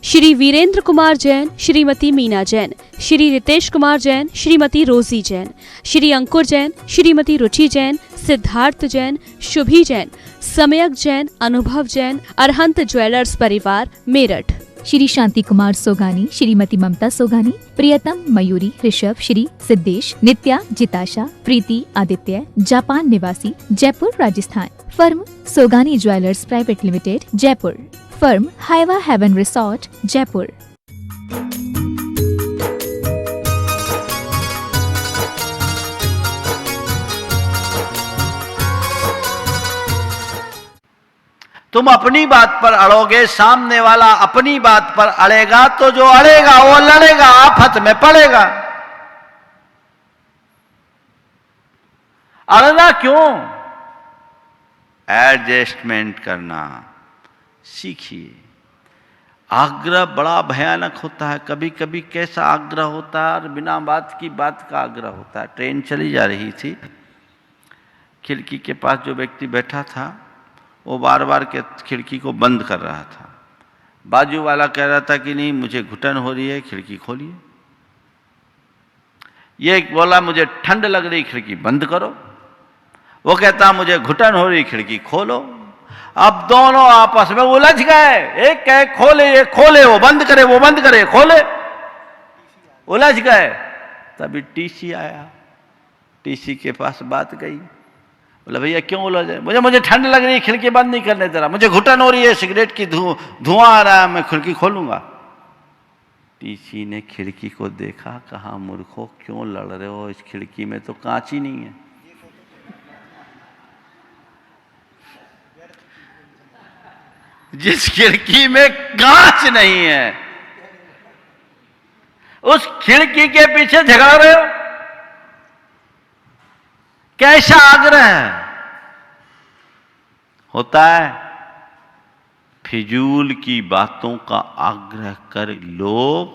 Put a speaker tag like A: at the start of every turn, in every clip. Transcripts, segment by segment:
A: श्री वीरेंद्र कुमार जैन, श्रीमती मीना जैन, श्री रितेश कुमार जैन, श्रीमती रोजी जैन, श्री अंकुर जैन, श्रीमती रुचि जैन, सिद्धार्थ जैन, शुभी जैन, सम्यक जैन, अनुभव जैन, अरहंत ज्वेलर्स परिवार, मेरठ।
B: श्री शांति कुमार सोगानी, श्रीमती ममता सोगानी, प्रियतम, मयूरी, ऋषभ, श्री सिद्धेश, नित्या, जिताशा, प्रीति, आदित्य, जापान निवासी, Jaipur, Rajasthan. Firm Sogani jewellers private limited, Jaipur. Firm हाइवा हेवन रिसोर्ट, जयपुर।
C: तुम अपनी बात पर अड़ोगे, सामने वाला अपनी बात पर अड़ेगा, तो जो अड़ेगा वो लड़ेगा, आफत में पड़ेगा। अड़ना क्यों? एडजस्टमेंट करना सीखिए। आग्रह बड़ा भयानक होता है। कभी कभी कैसा आग्रह होता है और बिना बात की बात का आग्रह होता है। ट्रेन चली जा रही थी, खिड़की के पास जो व्यक्ति बैठा था वो बार बार के खिड़की को बंद कर रहा था। बाजू वाला कह रहा था कि नहीं मुझे घुटन हो रही है, खिड़की खोलिए। ये बोला मुझे ठंड लग रही, खिड़की बंद करो। वो कहता मुझे घुटन हो रही, खिड़की खोलो। अब दोनों आपस में उलझ गए। एक कहे खोले, ये खोले, वो बंद करे, वो बंद करे, खोले। उलझ गए। तभी टीसी आया, टीसी के पास बात गई। बोला भैया क्यों उलझ है? मुझे ठंड लग रही है, खिड़की बंद नहीं करने दे रहा, मुझे घुटन हो रही है, सिगरेट की धुआं आ रहा है, मैं खिड़की खोलूंगा। टीसी ने खिड़की को देखा, कहा मूर्खों क्यों लड़ रहे हो, इस खिड़की में तो कांच ही नहीं है। जिस खिड़की में कांच नहीं है उस खिड़की के पीछे झगड़ रहे हो। कैसा आग्रह होता है? फिजूल की बातों का आग्रह कर लोग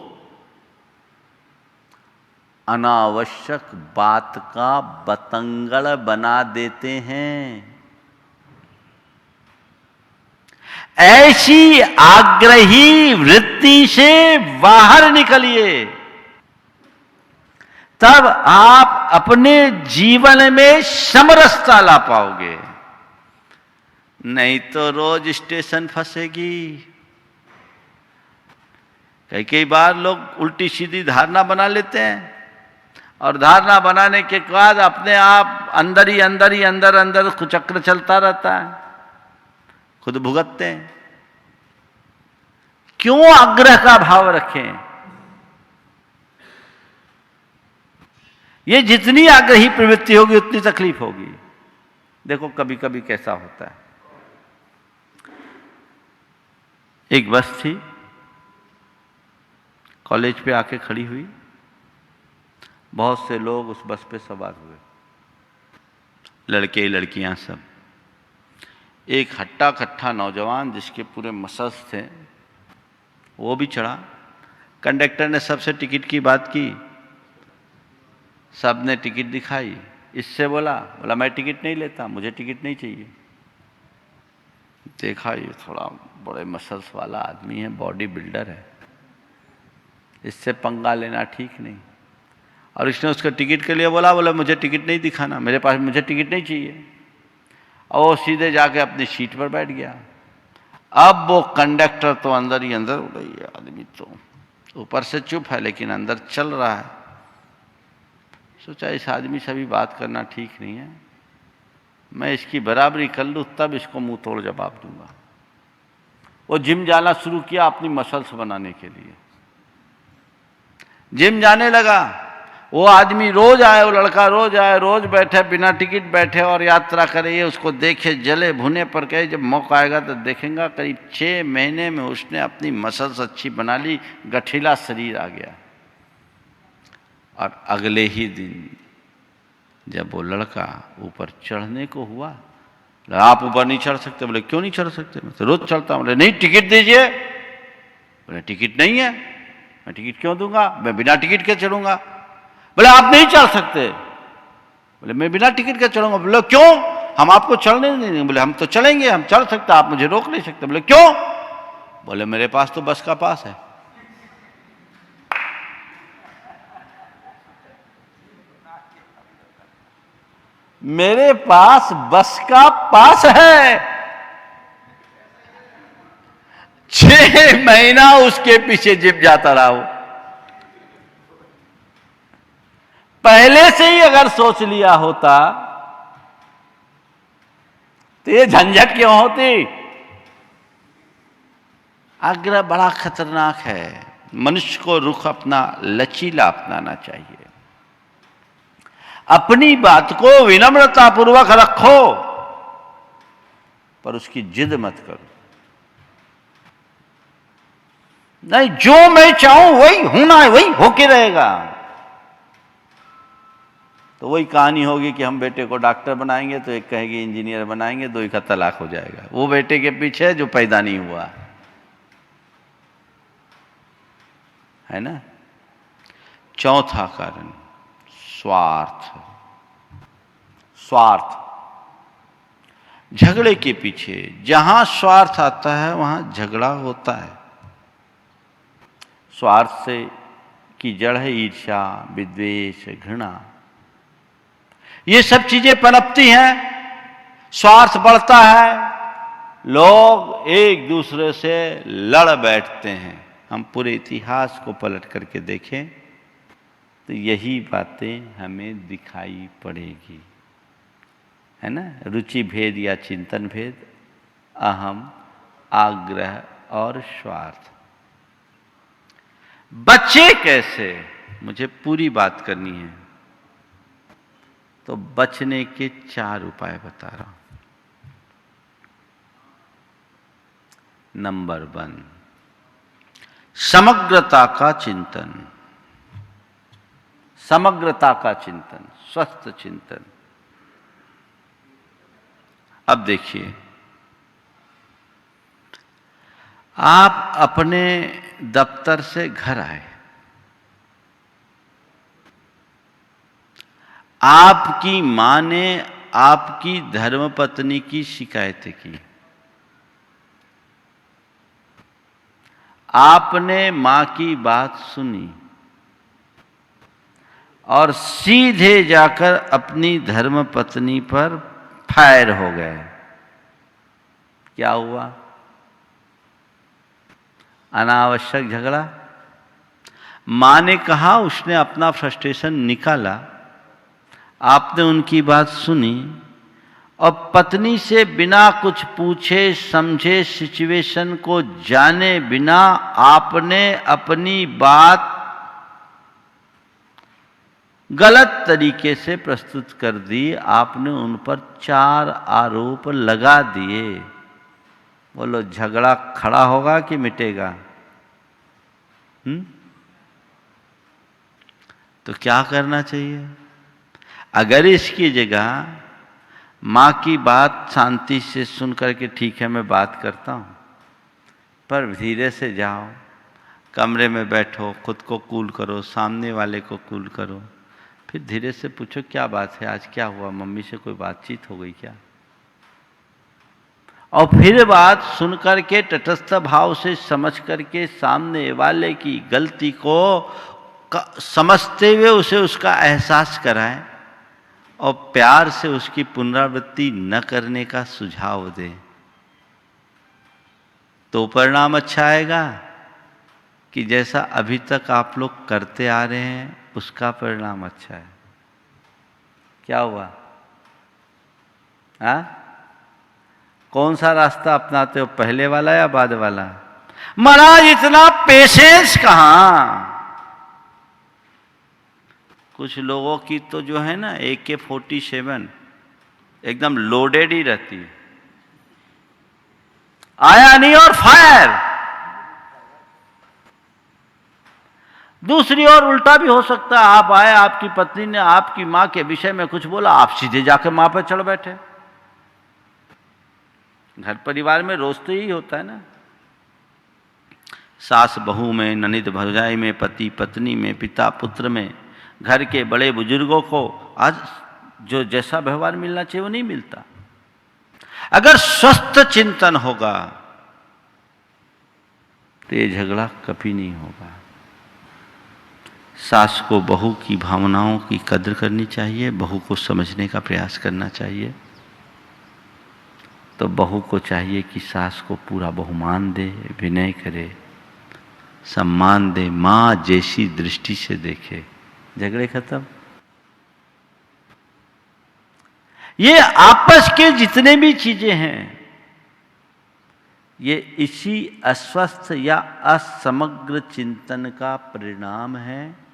C: अनावश्यक बात का बतंगड़ बना देते हैं। ऐसी आग्रही वृत्ति से बाहर निकलिए, तब आप अपने जीवन में समरसता ला पाओगे। नहीं तो रोज स्टेशन फंसेगी। कई बार लोग उल्टी सीधी धारणा बना लेते हैं और धारणा बनाने के बाद अपने आप अंदर ही अंदर चक्र चलता रहता है, खुद भुगतते हैं। क्यों आग्रह का भाव रखें? ये जितनी आग्रही प्रवृत्ति होगी उतनी तकलीफ होगी। देखो कभी कभी कैसा होता है, एक बस थी, कॉलेज पे आके खड़ी हुई, बहुत से लोग उस बस पे सवार हुए, लड़के लड़कियां सब। एक हट्टा कट्ठा नौजवान जिसके पूरे मसल्स थे वो भी चढ़ा। कंडक्टर ने सबसे टिकट की बात की, सब ने टिकट दिखाई। इससे बोला मैं टिकट नहीं लेता, मुझे टिकट नहीं चाहिए। देखा ये थोड़ा बड़े मसल्स वाला आदमी है, बॉडी बिल्डर है, इससे पंगा लेना ठीक नहीं। और इसने उसका टिकट के लिए बोला मुझे टिकट नहीं दिखाना, मेरे पास मुझे टिकट नहीं चाहिए। और वो सीधे जाके अपनी सीट पर बैठ गया। अब वो कंडक्टर तो अंदर ही अंदर उड़ रही है, आदमी तो ऊपर से चुप है लेकिन अंदर चल रहा है। सोचा इस आदमी से भी बात करना ठीक नहीं है, मैं इसकी बराबरी कर लूँ तब इसको मुंह तोड़ जवाब दूंगा। वो जिम जाना शुरू किया अपनी मसल्स बनाने के लिए। जिम जाने लगा। वो आदमी रोज आए, वो लड़का रोज आए, रोज बैठे, बिना टिकट बैठे और यात्रा करे, ये उसको देखे जले भुने पर कहे जब मौका आएगा तो देखेंगे। करीब 6 महीने में उसने अपनी मसल्स अच्छी बना ली, गठीला शरीर आ गया। और अगले ही दिन जब वो लड़का ऊपर चढ़ने को हुआ, आप ऊपर नहीं चढ़ सकते। बोले क्यों नहीं चढ़ सकते? मैं तो रोज चढ़ता हूँ। बोले नहीं टिकट दीजिए। बोले टिकट नहीं है। मैं टिकट क्यों दूंगा, मैं बिना टिकट के चढ़ूंगा। बोले आप नहीं चढ़ सकते। बोले मैं बिना टिकट के चढ़ूंगा। बोले क्यों, हम आपको चढ़ने नहीं देंगे। बोले हम तो चलेंगे, हम चढ़ सकते, आप मुझे रोक नहीं सकते। बोले क्यों? बोले मेरे पास तो बस का पास है। मेरे पास बस का पास है। 6 महीना उसके पीछे जिम जाता रहा हूं। पहले से ही अगर सोच लिया होता तो ये झंझट क्यों होती। आग्रह बड़ा खतरनाक है। मनुष्य को रुख अपना लचीला अपनाना चाहिए। अपनी बात को विनम्रता पूर्वक रखो, पर उसकी जिद मत करो। नहीं, जो मैं चाहूं वही होना है, वही होके रहेगा। तो वही कहानी होगी कि हम बेटे को डॉक्टर बनाएंगे तो एक कहेगी इंजीनियर बनाएंगे, दो का तलाक हो जाएगा। वो बेटे के पीछे जो पैदा नहीं हुआ है ना। चौथा कारण स्वार्थ। स्वार्थ, झगड़े के पीछे जहां स्वार्थ आता है वहां झगड़ा होता है। स्वार्थ से की जड़ है ईर्ष्या, विद्वेष, घृणा। ये सब चीजें पनपती हैं, स्वार्थ बढ़ता है, लोग एक दूसरे से लड़ बैठते हैं। हम पूरे इतिहास को पलट करके देखें तो यही बातें हमें दिखाई पड़ेगी, है ना। रुचि भेद या चिंतन भेद, अहम, आग्रह और स्वार्थ। बचे कैसे, मुझे पूरी बात करनी है। तो बचने के 4 उपाय बता रहा हूं। नंबर 1, समग्रता का चिंतन। समग्रता का चिंतन, स्वस्थ चिंतन। अब देखिए, आप अपने दफ्तर से घर आए, आपकी मां ने आपकी धर्मपत्नी की शिकायतें की। आपने मां की बात सुनी और सीधे जाकर अपनी धर्मपत्नी पर फायर हो गए। क्या हुआ? अनावश्यक झगड़ा। मां ने कहा, उसने अपना फ्रस्ट्रेशन निकाला, आपने उनकी बात सुनी और पत्नी से बिना कुछ पूछे समझे सिचुएशन को जाने बिना आपने अपनी बात गलत तरीके से प्रस्तुत कर दी। आपने उन पर 4 आरोप लगा दिए। बोलो, झगड़ा खड़ा होगा कि मिटेगा? तो क्या करना चाहिए? अगर इसकी जगह मां की बात शांति से सुन करके ठीक है मैं बात करता हूं, पर धीरे से जाओ, कमरे में बैठो, खुद को कूल करो, सामने वाले को कूल करो, फिर धीरे से पूछो क्या बात है, आज क्या हुआ, मम्मी से कोई बातचीत हो गई क्या? और फिर बात सुन करके तटस्थ भाव से समझ करके सामने वाले की गलती को समझते हुए उसे उसका एहसास कराएं और प्यार से उसकी पुनरावृत्ति न करने का सुझाव दें। तो परिणाम अच्छा आएगा कि जैसा अभी तक आप लोग करते आ रहे हैं उसका परिणाम अच्छा है। क्या हुआ? हाँ? कौन सा रास्ता अपनाते हो, पहले वाला या बाद वाला? महाराज इतना पेशेंस कहां। कुछ लोगों की तो जो है ना AK-47 एकदम लोडेड ही रहती है, आया नहीं और फायर। दूसरी ओर उल्टा भी हो सकता है, आप आए, आपकी पत्नी ने आपकी मां के विषय में कुछ बोला, आप सीधे जाके मां पर चढ़ बैठे। घर परिवार में रोज तो यही होता है ना, सास बहू में, ननद भरजाई में, पति पत्नी में, पिता पुत्र में, घर के बड़े बुजुर्गों को आज जो जैसा व्यवहार मिलना चाहिए वो नहीं मिलता। अगर स्वस्थ चिंतन होगा तो ये झगड़ा कभी नहीं होगा। सास को बहू की भावनाओं की कद्र करनी चाहिए, बहू को समझने का प्रयास करना चाहिए। तो बहू को चाहिए कि सास को पूरा बहुमान दे, विनय करे, सम्मान दे, माँ जैसी दृष्टि से देखे, झगड़े खत्म। ये आपस के जितने भी चीजें हैं, ये इसी अस्वस्थ या असमग्र चिंतन का परिणाम है।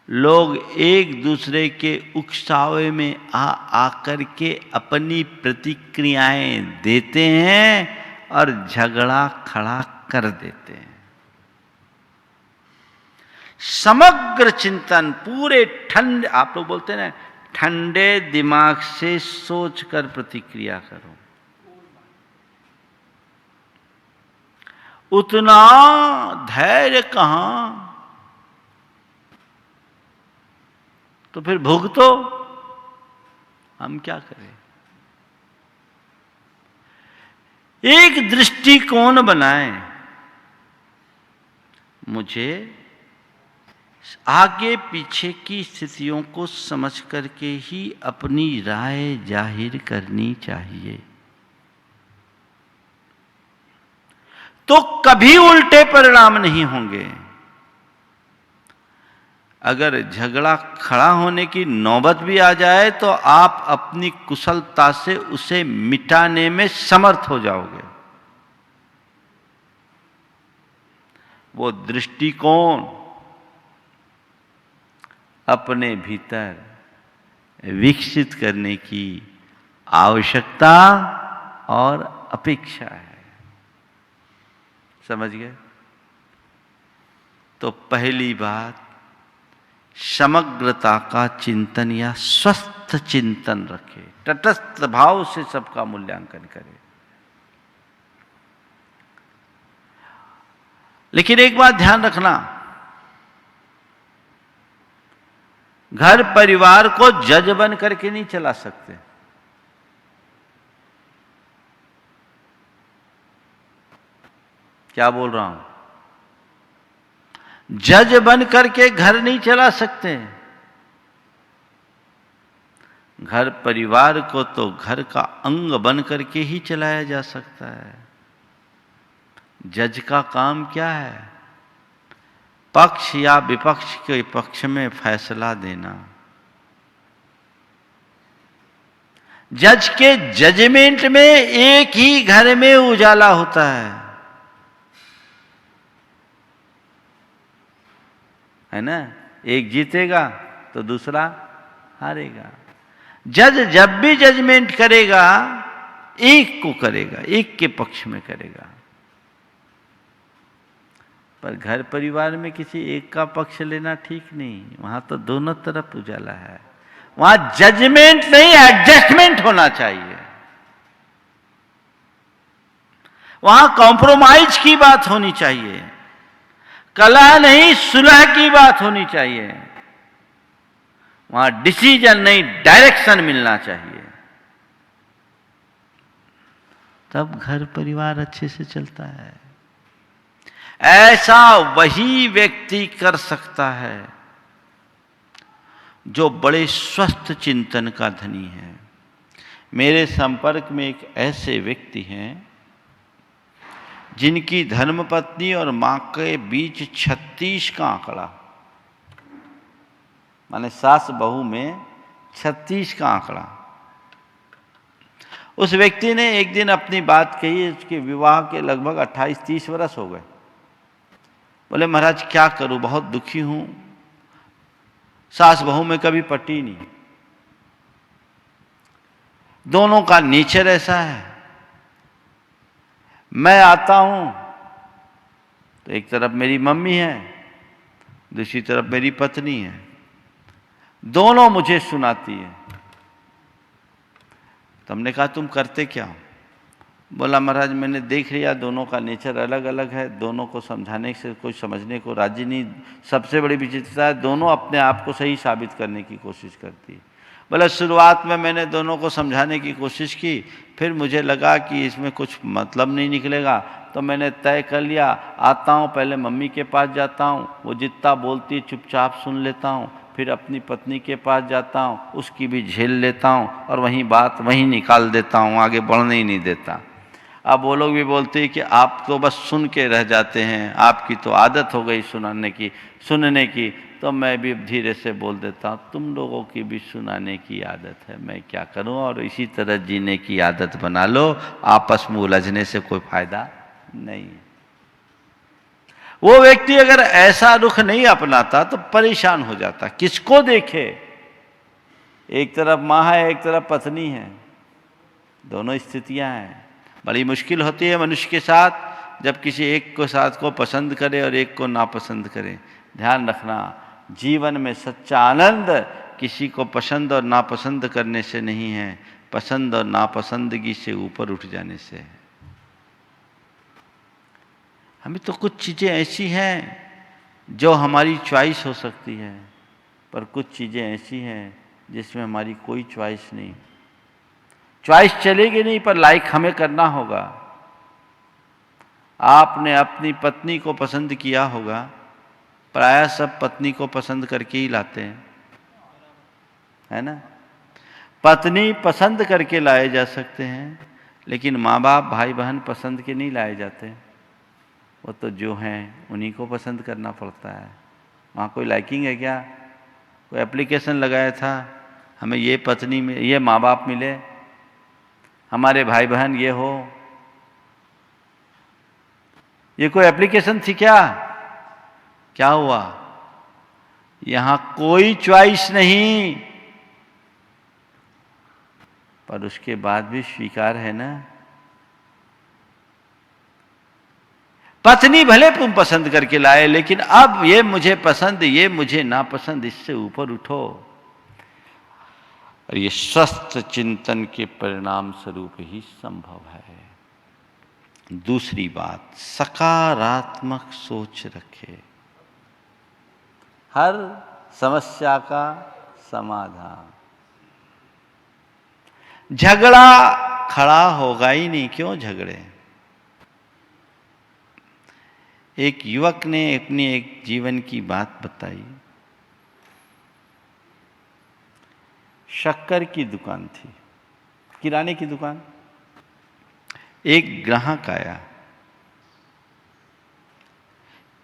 C: लोग एक दूसरे के उकसावे में आकर के अपनी प्रतिक्रियाएं देते हैं और झगड़ा खड़ा कर देते हैं। समग्र चिंतन, पूरे ठंडे, आप लोग बोलते हैं ना, ठंडे दिमाग से सोचकर प्रतिक्रिया करो। उतना धैर्य कहां, तो फिर भुगतो, हम क्या करें। एक दृष्टिकोण बनाएं, मुझे आगे पीछे की स्थितियों को समझ करके ही अपनी राय जाहिर करनी चाहिए। तो कभी उल्टे परिणाम नहीं होंगे। अगर झगड़ा खड़ा होने की नौबत भी आ जाए तो आप अपनी कुशलता से उसे मिटाने में समर्थ हो जाओगे। वो दृष्टिकोण अपने भीतर विकसित करने की आवश्यकता और अपेक्षा है। समझ गए? तो पहली बात, समग्रता का चिंतन या स्वस्थ चिंतन रखे, तटस्थ भाव से सबका मूल्यांकन करे। लेकिन एक बात ध्यान रखना, घर परिवार को जज बन करके नहीं चला सकते। क्या बोल रहा हूं? जज बन करके घर नहीं चला सकते। घर परिवार को तो घर का अंग बन करके ही चलाया जा सकता है। जज का काम क्या है? पक्ष या विपक्ष के पक्ष में फैसला देना। जज के जजमेंट में एक ही घर में उजाला होता है ना? एक जीतेगा तो दूसरा हारेगा। जज जब भी जजमेंट करेगा, एक को करेगा, एक के पक्ष में करेगा। पर घर परिवार में किसी एक का पक्ष लेना ठीक नहीं, वहां तो दोनों तरफ उजाला है। वहां जजमेंट नहीं, एडजस्टमेंट होना चाहिए। वहां कॉम्प्रोमाइज की बात होनी चाहिए, कलह नहीं सुलह की बात होनी चाहिए। वहां डिसीजन नहीं, डायरेक्शन मिलना चाहिए। तब घर परिवार अच्छे से चलता है। ऐसा वही व्यक्ति कर सकता है जो बड़े स्वस्थ चिंतन का धनी है। मेरे संपर्क में एक ऐसे व्यक्ति हैं जिनकी धर्मपत्नी और मां के बीच 36 का आंकड़ा, माने सास बहू में 36 का आंकड़ा। उस व्यक्ति ने एक दिन अपनी बात कही, उसके विवाह के लगभग 28-30 वर्ष हो गए। बोले महाराज क्या करूं, बहुत दुखी हूं, सास बहू में कभी पटी नहीं। दोनों का नेचर ऐसा है। मैं आता हूं तो एक तरफ मेरी मम्मी है, दूसरी तरफ मेरी पत्नी है, दोनों मुझे सुनाती है। तो हमने कहा तुम करते क्या हो? बोला महाराज मैंने देख लिया दोनों का नेचर अलग अलग है, दोनों को समझाने से कोई समझने को राजी नहीं। सबसे बड़ी विचित्रता है दोनों अपने आप को सही साबित करने की कोशिश करती है। बोला शुरुआत में मैंने दोनों को समझाने की कोशिश की, फिर मुझे लगा कि इसमें कुछ मतलब नहीं निकलेगा, तो मैंने तय कर लिया, आता हूँ पहले मम्मी के पास जाता हूँ, वो जितना बोलती है चुपचाप सुन लेता हूँ, फिर अपनी पत्नी के पास जाता हूँ, उसकी भी झेल लेता हूँ और वहीं बात वहीं निकाल देता हूँ, आगे बढ़ने ही नहीं देता। अब वो लोग भी बोलते हैं कि आप तो बस सुन के रह जाते हैं, आपकी तो आदत हो गई सुनने की। तो मैं भी धीरे से बोल देता हूँ, तुम लोगों की भी सुनाने की आदत है, मैं क्या करूँ, और इसी तरह जीने की आदत बना लो, आपस में उलझने से कोई फायदा नहीं है। वो व्यक्ति अगर ऐसा रुख नहीं अपनाता तो परेशान हो जाता। किसको देखे, एक तरफ माँ है, एक तरफ पत्नी है, दोनों स्थितियां हैं। बड़ी मुश्किल होती है मनुष्य के साथ जब किसी एक को साथ को पसंद करे और एक को नापसंद करे। ध्यान रखना, जीवन में सच्चा आनंद किसी को पसंद और नापसंद करने से नहीं है, पसंद और नापसंदगी से ऊपर उठ जाने से है। हमें तो कुछ चीज़ें ऐसी हैं जो हमारी चॉइस हो सकती है, पर कुछ चीज़ें ऐसी हैं जिसमें हमारी कोई चॉइस नहीं। चॉइस चलेगी नहीं, पर लाइक हमें करना होगा। आपने अपनी पत्नी को पसंद किया होगा, प्रायः सब पत्नी को पसंद करके ही लाते हैं, है ना। पत्नी पसंद करके लाए जा सकते हैं, लेकिन माँ बाप भाई बहन पसंद के नहीं लाए जाते। वो तो जो हैं उन्हीं को पसंद करना पड़ता है। वहाँ कोई लाइकिंग है क्या? कोई एप्लीकेशन लगाया था, हमें ये पत्नी में ये माँ बाप मिले, हमारे भाई बहन ये हो, ये कोई एप्लीकेशन थी क्या? क्या हुआ? यहाँ कोई चॉइस नहीं, पर उसके बाद भी स्वीकार है ना। पत्नी भले तुम पसंद करके लाए, लेकिन अब ये मुझे पसंद, ये मुझे नापसंद, इससे ऊपर उठो। और ये स्वस्थ चिंतन के परिणाम स्वरूप ही संभव है। दूसरी बात, सकारात्मक सोच रखे। हर समस्या का समाधान। झगड़ा खड़ा होगा ही नहीं, क्यों झगड़े। एक युवक ने अपनी एक जीवन की बात बताई। शक्कर की दुकान थी, किराने की दुकान। एक ग्राहक आया,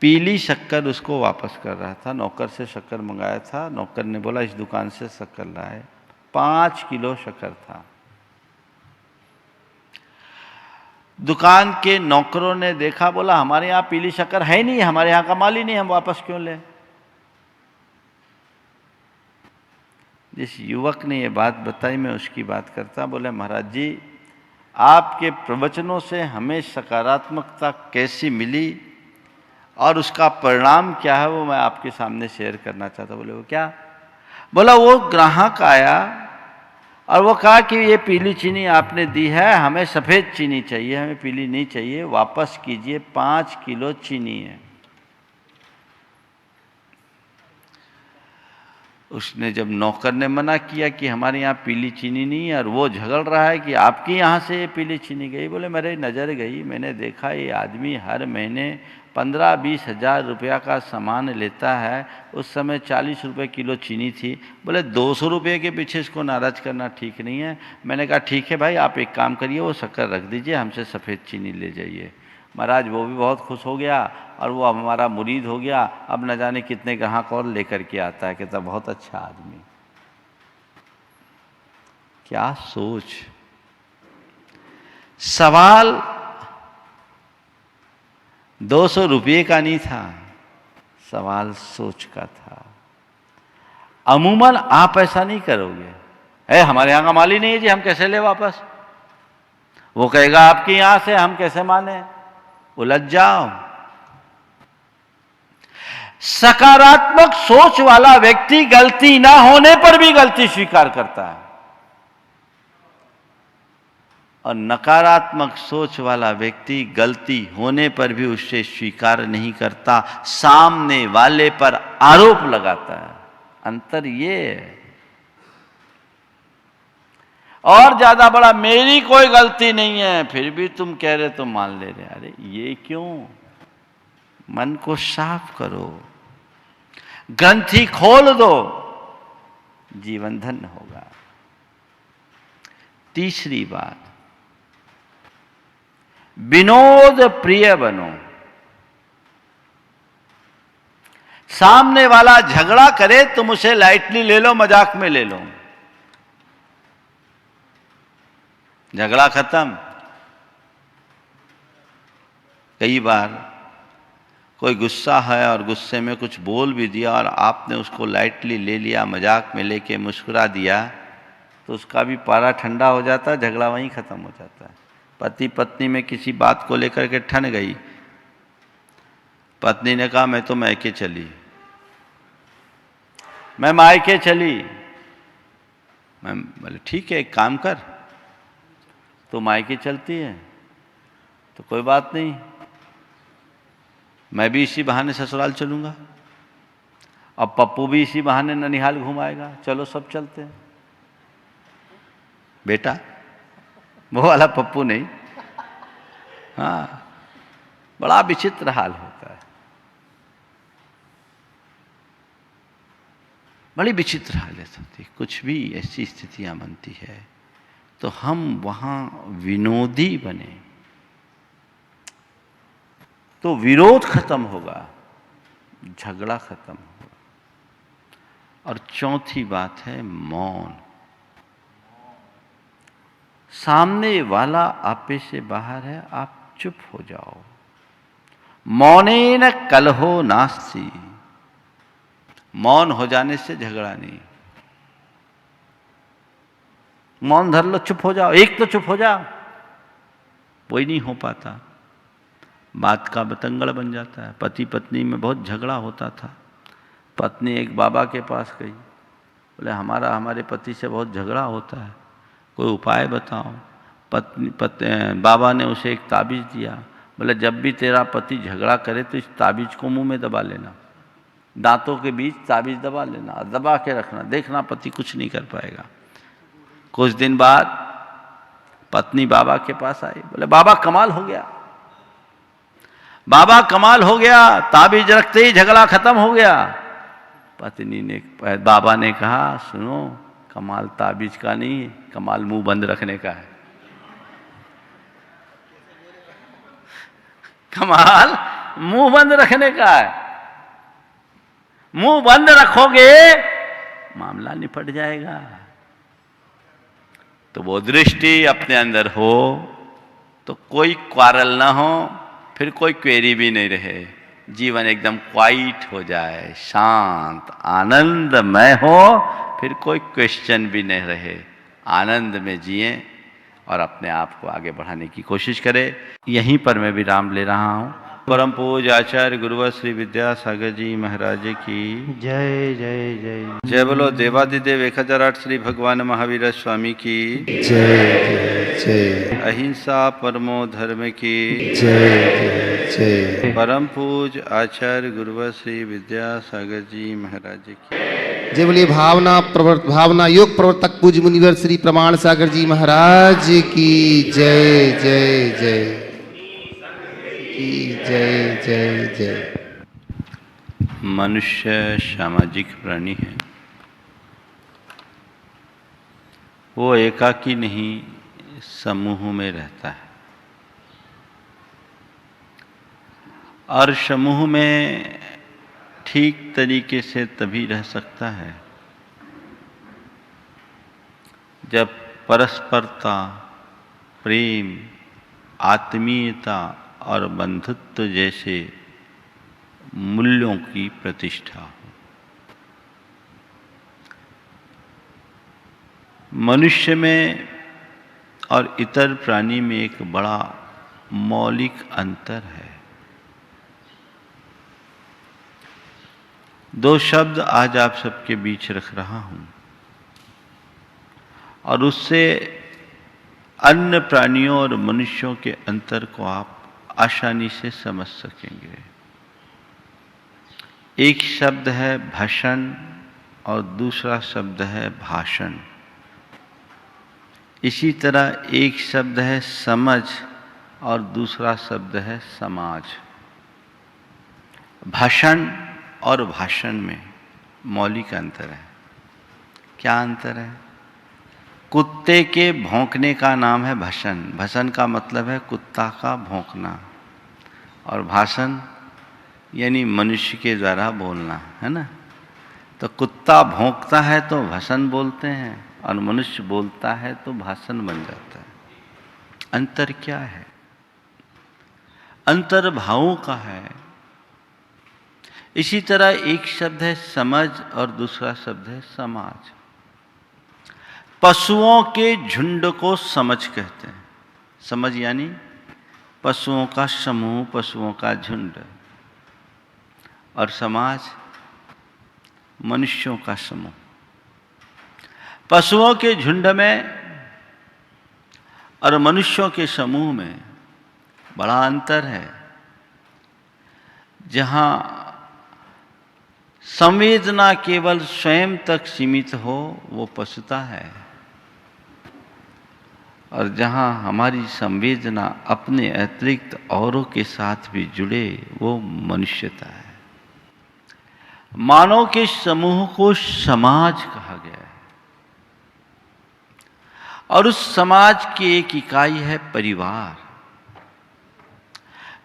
C: पीली शक्कर उसको वापस कर रहा था। नौकर से शक्कर मंगाया था, नौकर ने बोला इस दुकान से शक्कर लाए। 5 किलो शक्कर था। दुकान के नौकरों ने देखा, बोला हमारे यहाँ पीली शक्कर है नहीं, हमारे यहाँ का माल ही नहीं, हम वापस क्यों लें। जिस युवक ने ये बात बताई, मैं उसकी बात करता। बोले महाराज जी, आपके प्रवचनों से हमें सकारात्मकता कैसी मिली और उसका परिणाम क्या है, वो मैं आपके सामने शेयर करना चाहता। बोले वो क्या? बोला वो ग्राहक आया और वो कहा कि ये पीली चीनी आपने दी है, हमें सफ़ेद चीनी चाहिए, हमें पीली नहीं चाहिए, वापस कीजिए, 5 किलो चीनी है। उसने जब नौकर ने मना किया कि हमारे यहाँ पीली चीनी नहीं है, और वो झगड़ रहा है कि आपके यहाँ से ये पीली चीनी गई। बोले मेरे नज़र गई, मैंने देखा ये आदमी हर महीने 15-20 हज़ार रुपया का सामान लेता है। उस समय 40 रुपये किलो चीनी थी। बोले 200 रुपये के पीछे इसको नाराज़ करना ठीक नहीं है। मैंने कहा ठीक है भाई, आप एक काम करिए, वो शक्कर रख दीजिए, हमसे सफ़ेद चीनी ले जाइए। महाराज वो भी बहुत खुश हो गया और वो हमारा मुरीद हो गया। अब न जाने कितने ग्राहक और लेकर के आता है। कहता बहुत अच्छा आदमी। क्या सोच। सवाल 200 रुपये का नहीं था, सवाल सोच का था। अमूमन आप ऐसा नहीं करोगे, हमारे यहाँ का माल ही नहीं है जी, हम कैसे ले वापस। वो कहेगा आपके यहाँ से, हम कैसे माने। उलझ जाओ। सकारात्मक सोच वाला व्यक्ति गलती ना होने पर भी गलती स्वीकार करता है, और नकारात्मक सोच वाला व्यक्ति गलती होने पर भी उससे स्वीकार नहीं करता, सामने वाले पर आरोप लगाता है। अंतर ये है। और ज्यादा बड़ा, मेरी कोई गलती नहीं है, फिर भी तुम कह रहे तो मान ले रहे। अरे ये क्यों? मन को साफ करो, ग्रंथि खोल दो, जीवन धन्य होगा। तीसरी बात, विनोद प्रिय बनो। सामने वाला झगड़ा करे तुम उसे लाइटली ले लो, मजाक में ले लो, झगड़ा खत्म। कई बार कोई गुस्सा है और गुस्से में कुछ बोल भी दिया और आपने उसको लाइटली ले लिया, मजाक में लेके मुस्कुरा दिया, तो उसका भी पारा ठंडा हो जाता है, झगड़ा वहीं खत्म हो जाता है। पति पत्नी में किसी बात को लेकर के ठन गई, पत्नी ने कहा मैं तो मायके चली, मैं मायके चली। मैं बोले ठीक है, एक काम कर, तो मायके चलती है तो कोई बात नहीं, मैं भी इसी बहाने ससुराल चलूंगा, अब पप्पू भी इसी बहाने ननिहाल घुमाएगा, चलो सब चलते हैं। बेटा, वो वाला पप्पू नहीं। हाँ, बड़ा विचित्र हाल होता है, बड़ी विचित्र हालत होती है। कुछ भी ऐसी स्थितियां बनती है तो हम वहां विनोदी बने तो विरोध खत्म होगा, झगड़ा खत्म होगा। और चौथी बात है मौन। सामने वाला आपे से बाहर है, आप चुप हो जाओ। मौनेन कलहो नास्ति, मौन हो जाने से झगड़ा नहीं। मौन धर लो, चुप हो जाओ, एक तो चुप हो जाओ, वही नहीं हो पाता, बात का बतंगड़ बन जाता है। पति पत्नी में बहुत झगड़ा होता था। पत्नी एक बाबा के पास गई, बोले हमारे पति से बहुत झगड़ा होता है, कोई उपाय बताओ। बाबा ने उसे एक ताबीज़ दिया, बोले जब भी तेरा पति झगड़ा करे तो इस ताबीज़ को मुंह में दबा लेना, दांतों के बीच ताबीज़ दबा लेना, दबा के रखना, देखना पति कुछ नहीं कर पाएगा। कुछ दिन बाद पत्नी बाबा के पास आई, बोले बाबा कमाल हो गया, बाबा कमाल हो गया, ताबीज रखते ही झगड़ा खत्म हो गया। बाबा ने कहा सुनो, कमाल ताबीज का नहीं, कमाल मुंह बंद रखने का है। कमाल मुंह बंद रखने का है। मुंह बंद रखोगे मामला निपट जाएगा। तो वो दृष्टि अपने अंदर हो तो कोई क्वारल ना हो, फिर कोई क्वेरी भी नहीं रहे, जीवन एकदम क्वाइट हो जाए, शांत आनंदमय हो, फिर कोई क्वेश्चन भी नहीं रहे, आनंद में जिए और अपने आप को आगे बढ़ाने की कोशिश करें। यहीं पर मैं विराम ले रहा हूँ। परम पूज्य आचार्य गुरुवर श्री विद्यासागर जी महाराज की
D: जय जय जय
C: जय। बोलो देवादिदेव 1008 श्री भगवान महावीर स्वामी की
D: जय जय जय।
C: अहिंसा परमो धर्म की
D: जय जय।
C: परम पूज्य आचार्य गुरुवर श्री विद्यासागर जी महाराज की
D: जय। बोलिए भावना योग प्रवर्तक पूज्य मुनिवर श्री प्रमाण सागर जी महाराज की जय जय जय जय जय जय।
C: मनुष्य सामाजिक प्राणी है, वो एकाकी नहीं समूह में रहता है, और समूह में ठीक तरीके से तभी रह सकता है जब परस्परता, प्रेम, आत्मीयता और बंधुत्व जैसे मूल्यों की प्रतिष्ठा हो। मनुष्य में और इतर प्राणी में एक बड़ा मौलिक अंतर है। दो शब्द आज आप सबके बीच रख रहा हूं और उससे अन्य प्राणियों और मनुष्यों के अंतर को आप आसानी से समझ सकेंगे। एक शब्द है भाषण और दूसरा शब्द है भाषण। इसी तरह एक शब्द है समझ और दूसरा शब्द है समाज। भाषण और भाषण में मौलिक अंतर है। क्या अंतर है? कुत्ते के भौंकने का नाम है भसन। भसन का मतलब है कुत्ता का भौंकना, और भाषण यानी मनुष्य के द्वारा बोलना, है ना। तो कुत्ता भौंकता है तो भसन बोलते हैं, और मनुष्य बोलता है तो भाषण बन जाता है। अंतर क्या है? अंतर भावों का है। इसी तरह एक शब्द है समझ और दूसरा शब्द है समाज। पशुओं के झुंड को समझ कहते हैं। समझ यानी पशुओं का समूह, पशुओं का झुंड, और समाज मनुष्यों का समूह। पशुओं के झुंड में और मनुष्यों के समूह में बड़ा अंतर है। जहां संवेदना केवल स्वयं तक सीमित हो वो पशुता है, और जहां हमारी संवेदना अपने अतिरिक्त औरों के साथ भी जुड़े वो मनुष्यता है। मानव के समूह को समाज कहा गया है, और उस समाज की एक इकाई है परिवार।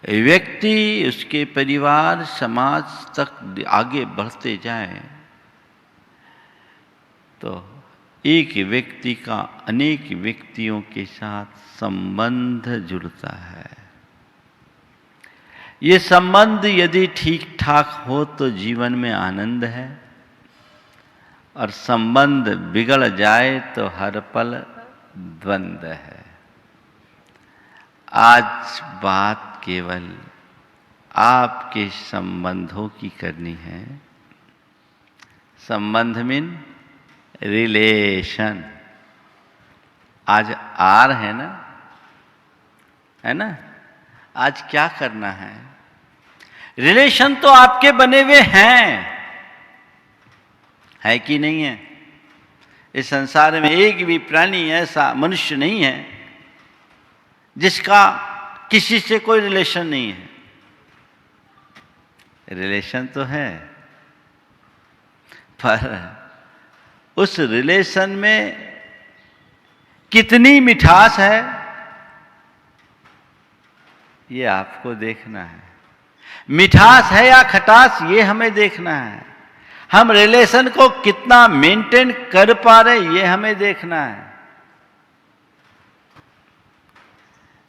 C: व्यक्ति, उसके परिवार, समाज तक आगे बढ़ते जाए तो एक व्यक्ति का अनेक व्यक्तियों के साथ संबंध जुड़ता है। ये संबंध यदि ठीक ठाक हो तो जीवन में आनंद है, और संबंध बिगड़ जाए तो हर पल द्वंद्व है। आज बात केवल आपके संबंधों की करनी है। संबंध मीन रिलेशन। आज आर है ना, है ना। आज क्या करना है? रिलेशन तो आपके बने हुए हैं, है कि नहीं है? इस संसार में एक भी प्राणी ऐसा मनुष्य नहीं है जिसका किसी से कोई रिलेशन नहीं है। रिलेशन तो है, पर उस रिलेशन में कितनी मिठास है ये आपको देखना है। मिठास है या खटास ये हमें देखना है। हम रिलेशन को कितना मेंटेन कर पा रहे ये हमें देखना है।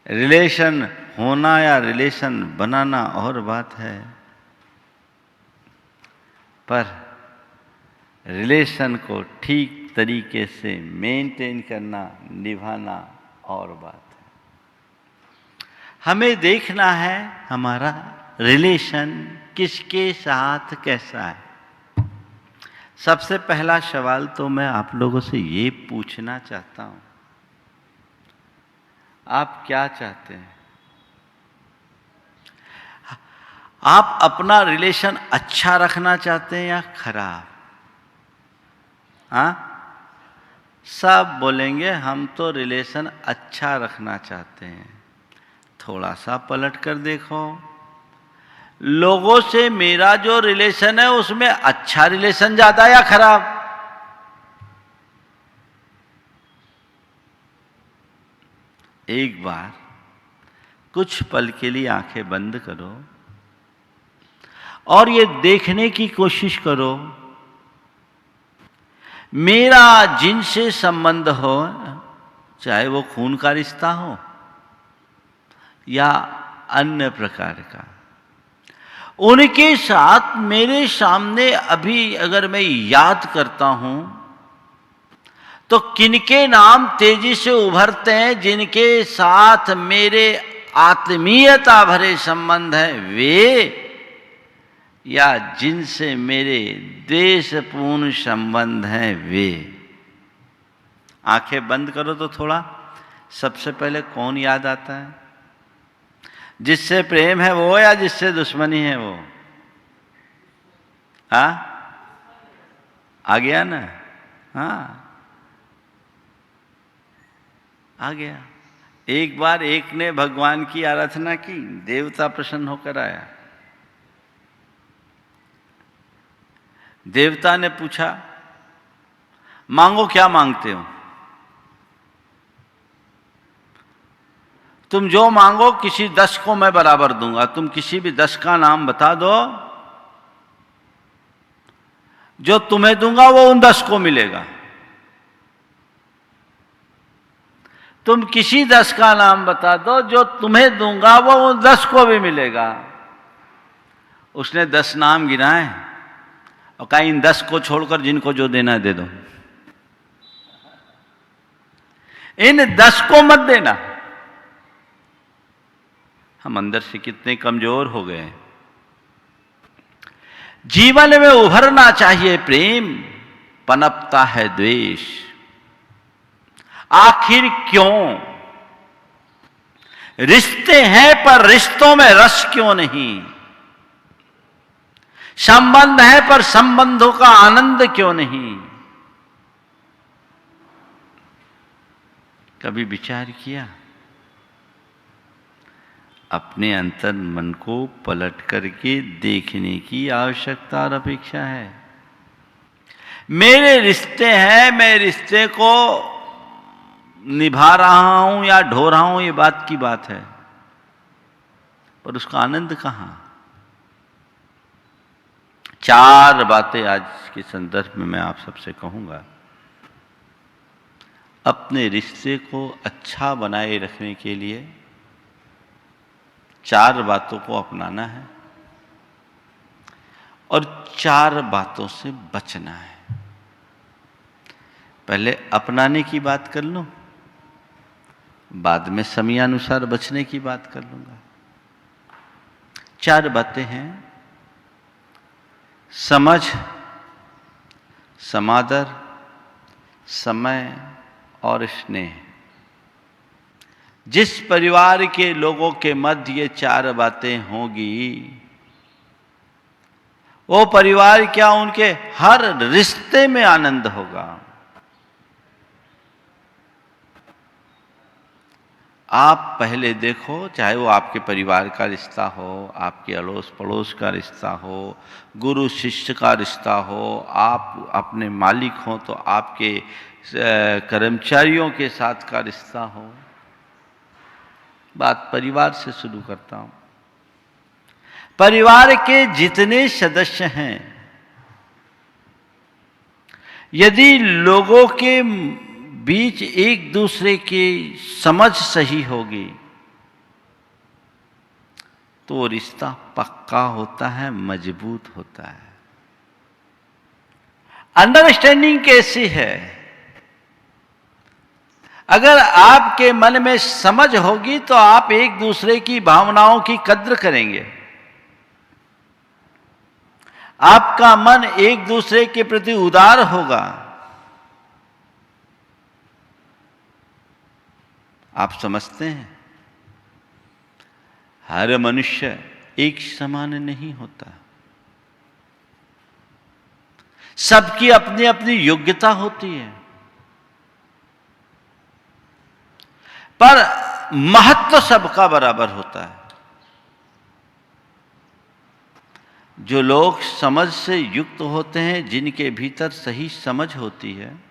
C: रिलेशन होना या रिलेशन बनाना और बात है, पर रिलेशन को ठीक तरीके से मेंटेन करना, निभाना और बात है। हमें देखना है हमारा रिलेशन किसके साथ कैसा है। सबसे पहला सवाल तो मैं आप लोगों से ये पूछना चाहता हूं, आप क्या चाहते हैं? आप अपना रिलेशन अच्छा रखना चाहते हैं या खराब? हाँ, सब बोलेंगे हम तो रिलेशन अच्छा रखना चाहते हैं। थोड़ा सा पलट कर देखो, लोगों से मेरा जो रिलेशन है उसमें अच्छा रिलेशन ज्यादा या खराब? एक बार कुछ पल के लिए आंखें बंद करो और ये देखने की कोशिश करो, मेरा जिनसे संबंध हो, चाहे वो खून का रिश्ता हो या अन्य प्रकार का, उनके साथ मेरे सामने अभी अगर मैं याद करता हूं तो किनके नाम तेजी से उभरते हैं, जिनके साथ मेरे आत्मीयता भरे संबंध है वे, या जिनसे मेरे द्वेषपूर्ण संबंध हैं वे। आंखें बंद करो तो थोड़ा, सबसे पहले कौन याद आता है? जिससे प्रेम है वो या जिससे दुश्मनी है वो? हाँ, आ गया ना? हाँ, आ गया। एक बार एक ने भगवान की आराधना की, देवता प्रसन्न होकर आया। देवता ने पूछा, मांगो, क्या मांगते हो? तुम जो मांगो किसी 10 को मैं बराबर दूंगा। तुम किसी भी 10 का नाम बता दो, जो तुम्हें दूंगा वो उन 10 को मिलेगा। तुम किसी 10 का नाम बता दो, जो तुम्हें दूंगा वो उन 10 को भी मिलेगा। उसने 10 नाम गिनाए और कहा, इन 10 को छोड़कर जिनको जो देना है दे दो, इन 10 को मत देना। हम अंदर से कितने कमजोर हो गए। जीवन में उभरना चाहिए प्रेम, पनपता है द्वेष। आखिर क्यों? रिश्ते हैं पर रिश्तों में रस क्यों नहीं? संबंध है पर संबंधों का आनंद क्यों नहीं? कभी विचार किया? अपने अंतर मन को पलट करके देखने की आवश्यकता और अपेक्षा है। मेरे रिश्ते हैं, मैं रिश्ते को निभा रहा हूं या ढो रहा हूं, ये बात की बात है, पर उसका आनंद कहां? 4 बातें आज के संदर्भ में मैं आप सबसे कहूंगा। अपने रिश्ते को अच्छा बनाए रखने के लिए 4 बातों को अपनाना है और 4 बातों से बचना है। पहले अपनाने की बात कर लूं, बाद में समयानुसार बचने की बात कर लूंगा। 4 बातें हैं: समझ, समादर, समय और स्नेह। जिस परिवार के लोगों के मध्य ये 4 बातें होंगी, वो परिवार क्या, उनके हर रिश्ते में आनंद होगा। आप पहले देखो, चाहे वो आपके परिवार का रिश्ता हो, आपके अड़ोस पड़ोस का रिश्ता हो, गुरु शिष्य का रिश्ता हो, आप अपने मालिक हो तो आपके कर्मचारियों के साथ का रिश्ता हो। बात परिवार से शुरू करता हूं। परिवार के जितने सदस्य हैं, यदि लोगों के बीच एक दूसरे की समझ सही होगी तो रिश्ता पक्का होता है, मजबूत होता है। अंडरस्टैंडिंग कैसी है? अगर आपके मन में समझ होगी तो आप एक दूसरे की भावनाओं की कद्र करेंगे। आपका मन एक दूसरे के प्रति उदार होगा। आप समझते हैं, हर मनुष्य एक समान नहीं होता। सबकी अपनी अपनी योग्यता होती है, पर महत्व सबका बराबर होता है। जो लोग समझ से युक्त होते हैं, जिनके भीतर सही समझ होती है,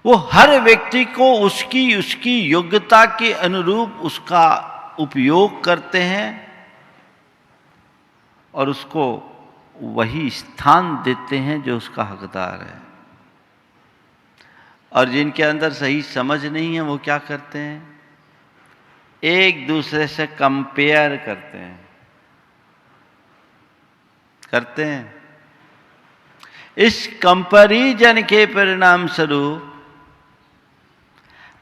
C: वो हर व्यक्ति को उसकी योग्यता के अनुरूप उसका उपयोग करते हैं और उसको वही स्थान देते हैं जो उसका हकदार है। और जिनके अंदर सही समझ नहीं है, वो क्या करते हैं? एक दूसरे से कंपेयर करते हैं। इस कंपैरिजन के परिणाम स्वरूप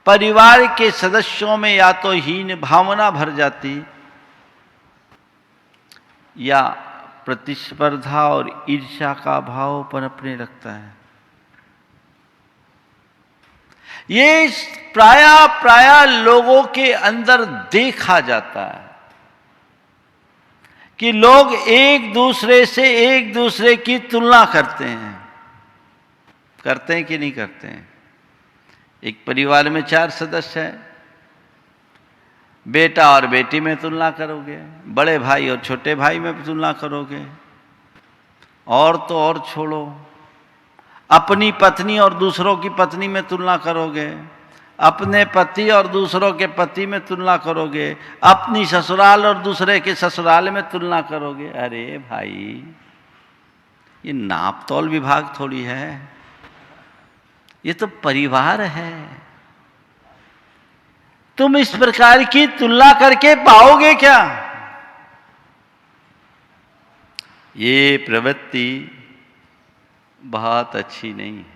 C: परिवार के सदस्यों में या तो हीन भावना भर जाती या प्रतिस्पर्धा और ईर्ष्या का भाव पनपने लगता है। ये प्राय लोगों के अंदर देखा जाता है कि लोग एक दूसरे की तुलना करते हैं कि नहीं करते हैं? एक परिवार में 4 सदस्य हैं, बेटा और बेटी में तुलना करोगे, बड़े भाई और छोटे भाई में तुलना करोगे, और तो और छोड़ो, अपनी पत्नी और दूसरों की पत्नी में तुलना करोगे, अपने पति और दूसरों के पति में तुलना करोगे, अपनी ससुराल और दूसरे के ससुराल में तुलना करोगे। अरे भाई, ये नाप तौल विभाग थोड़ी है, ये तो परिवार है। तुम इस प्रकार की तुलना करके पाओगे क्या? ये प्रवृत्ति बहुत अच्छी नहीं है,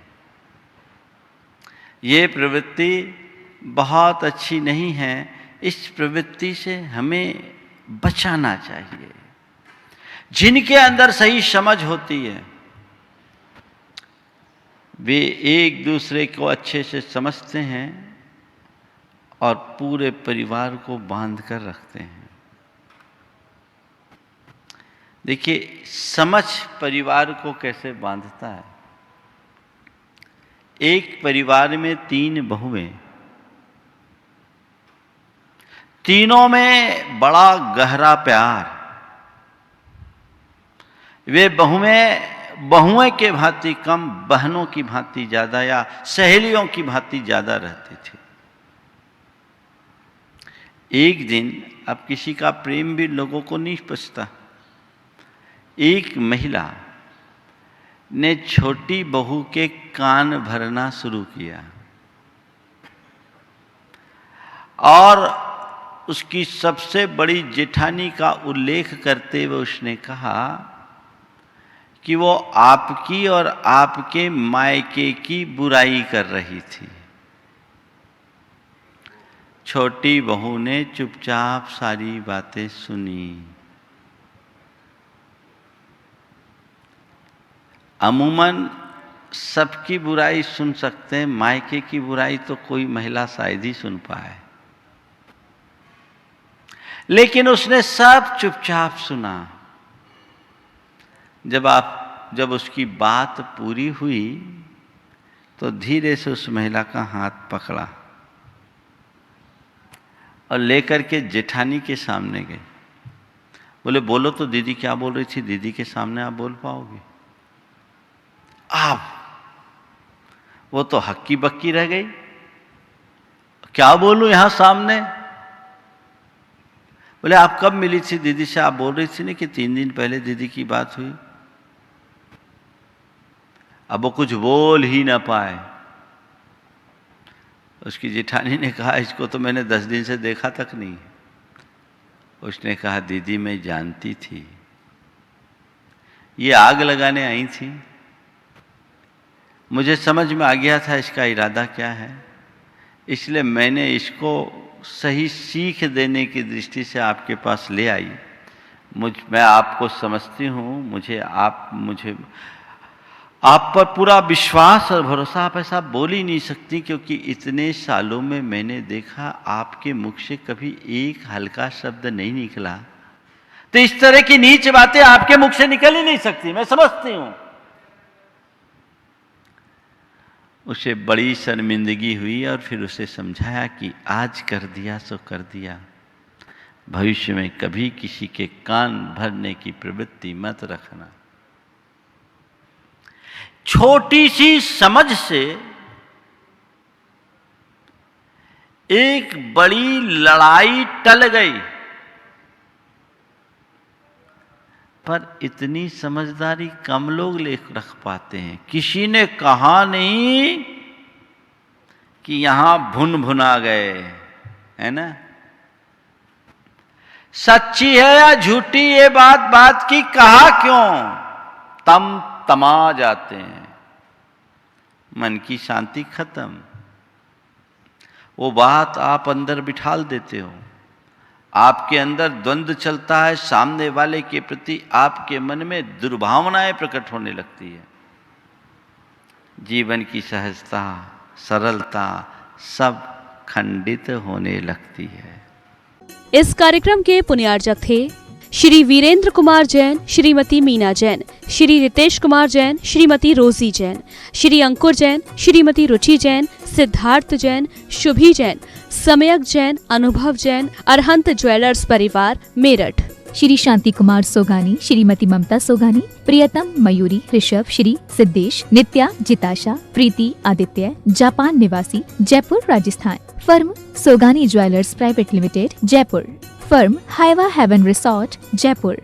C: ये प्रवृत्ति बहुत अच्छी नहीं है। इस प्रवृत्ति से हमें बचाना चाहिए। जिनके अंदर सही समझ होती है, वे एक दूसरे को अच्छे से समझते हैं और पूरे परिवार को बांध कर रखते हैं। देखिए, समझ परिवार को कैसे बांधता है। एक परिवार में 3 बहुएं, तीनों में बड़ा गहरा प्यार। वे बहुएं के भांति कम, बहनों की भांति ज्यादा, या सहेलियों की भांति ज्यादा रहती थी। एक दिन, अब किसी का प्रेम भी लोगों को नहीं पचता, एक महिला ने छोटी बहू के कान भरना शुरू किया और उसकी सबसे बड़ी जेठानी का उल्लेख करते हुए उसने कहा कि वो आपकी और आपके मायके की बुराई कर रही थी। छोटी बहू ने चुपचाप सारी बातें सुनी। अमूमन सबकी बुराई सुन सकते हैं, मायके की बुराई तो कोई महिला शायद ही सुन पाए, लेकिन उसने सब चुपचाप सुना। जब उसकी बात पूरी हुई तो धीरे से उस महिला का हाथ पकड़ा और लेकर के जेठानी के सामने गए। बोले, बोलो तो दीदी क्या बोल रही थी, दीदी के सामने आप बोल पाओगे? आप, वो तो हक्की बक्की रह गई, क्या बोलूं यहां सामने? बोले, आप कब मिली थी दीदी से? आप बोल रही थी ना कि 3 दिन पहले दीदी की बात हुई। अब वो कुछ बोल ही ना पाए। उसकी जेठानी ने कहा, इसको तो मैंने 10 दिन से देखा तक नहीं। उसने कहा, दीदी मैं जानती थी, ये आग लगाने आई थी, मुझे समझ में आ गया था इसका इरादा क्या है, इसलिए मैंने इसको सही सीख देने की दृष्टि से आपके पास ले आई। मैं आपको समझती हूँ, मुझे आप पर पूरा विश्वास और भरोसा, आप ऐसा बोल ही नहीं सकती, क्योंकि इतने सालों में मैंने देखा आपके मुख से कभी एक हल्का शब्द नहीं निकला, तो इस तरह की नीच बातें आपके मुख से निकल ही नहीं सकती, मैं समझती हूं। उसे बड़ी शर्मिंदगी हुई और फिर उसे समझाया कि आज कर दिया सो कर दिया, भविष्य में कभी किसी के कान भरने की प्रवृत्ति मत रखना। छोटी सी समझ से एक बड़ी लड़ाई टल गई, पर इतनी समझदारी कम लोग रख पाते हैं। किसी ने कहा नहीं कि यहां भुन भुना गए, है ना? सच्ची है या झूठी ये बात की कहा क्यों? तमा जाते हैं, मन की शांति खत्म। वो बात आप अंदर बिठाल देते हो, आपके अंदर द्वंद्व चलता है, सामने वाले के प्रति आपके मन में दुर्भावनाएं प्रकट होने लगती है, जीवन की सहजता, सरलता सब खंडित होने लगती है।
A: इस कार्यक्रम के पुण्यार्जक थे श्री वीरेंद्र कुमार जैन, श्रीमती मीना जैन, श्री रितेश कुमार जैन, श्रीमती रोजी जैन, श्री अंकुर जैन, श्रीमती रुचि जैन, सिद्धार्थ जैन, शुभी जैन, सम्यक जैन, अनुभव जैन, अरहंत ज्वेलर्स परिवार, मेरठ।
B: श्री शांति कुमार सोगानी, श्रीमती ममता सोगानी, प्रियतम मयूरी ऋषभ, श्री सिद्धेश, नित्या जिताशा, प्रीति आदित्य, जापान निवासी, Jaipur Rajasthan. Firm Sogani jewellers private limited, Jaipur. Firm हाइवा हेवन रिसोर्ट, जयपुर।